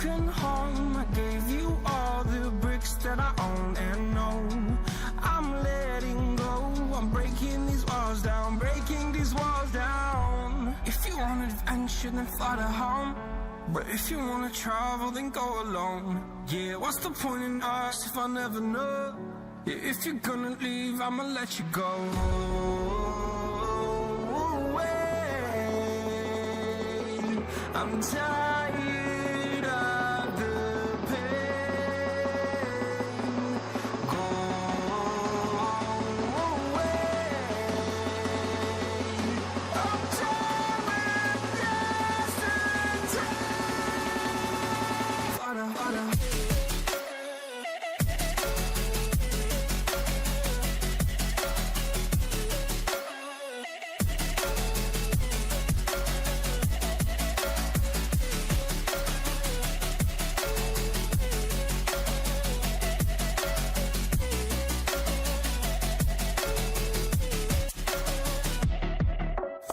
broken home. I gave you all the bricks that I own and know. I'm letting go, I'm breaking these walls down, breaking these walls down. If you want adventure, then fly to home. But if you wanna travel, then go alone. Yeah, what's the point in us if I never know? Yeah, if you're gonna leave, I'ma let you go. I'm tired of the pain. Go away. I'm tired of yesterday.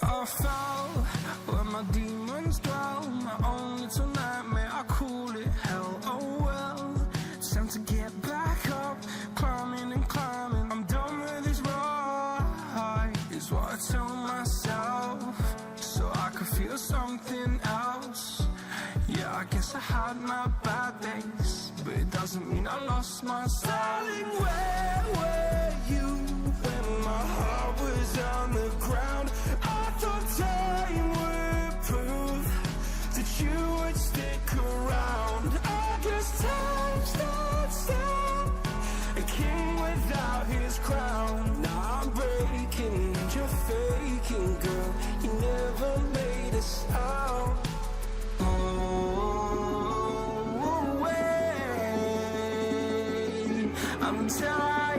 I fell where my demons dwell. My own little nightmare, I call it hell. Oh well, it's time to get back up. Climbing and climbing, I'm done with this ride, is what I tell myself, so I could feel something else. Yeah, I guess I had my bad days, but it doesn't mean I lost myself. Darling, where were you when my heart was on the ground? I thought time would prove that you would stick around. I guess time starts down, a king without his crown. Now I'm breaking and you're faking, girl. You never made a sound. Oh, wait, I'm tired.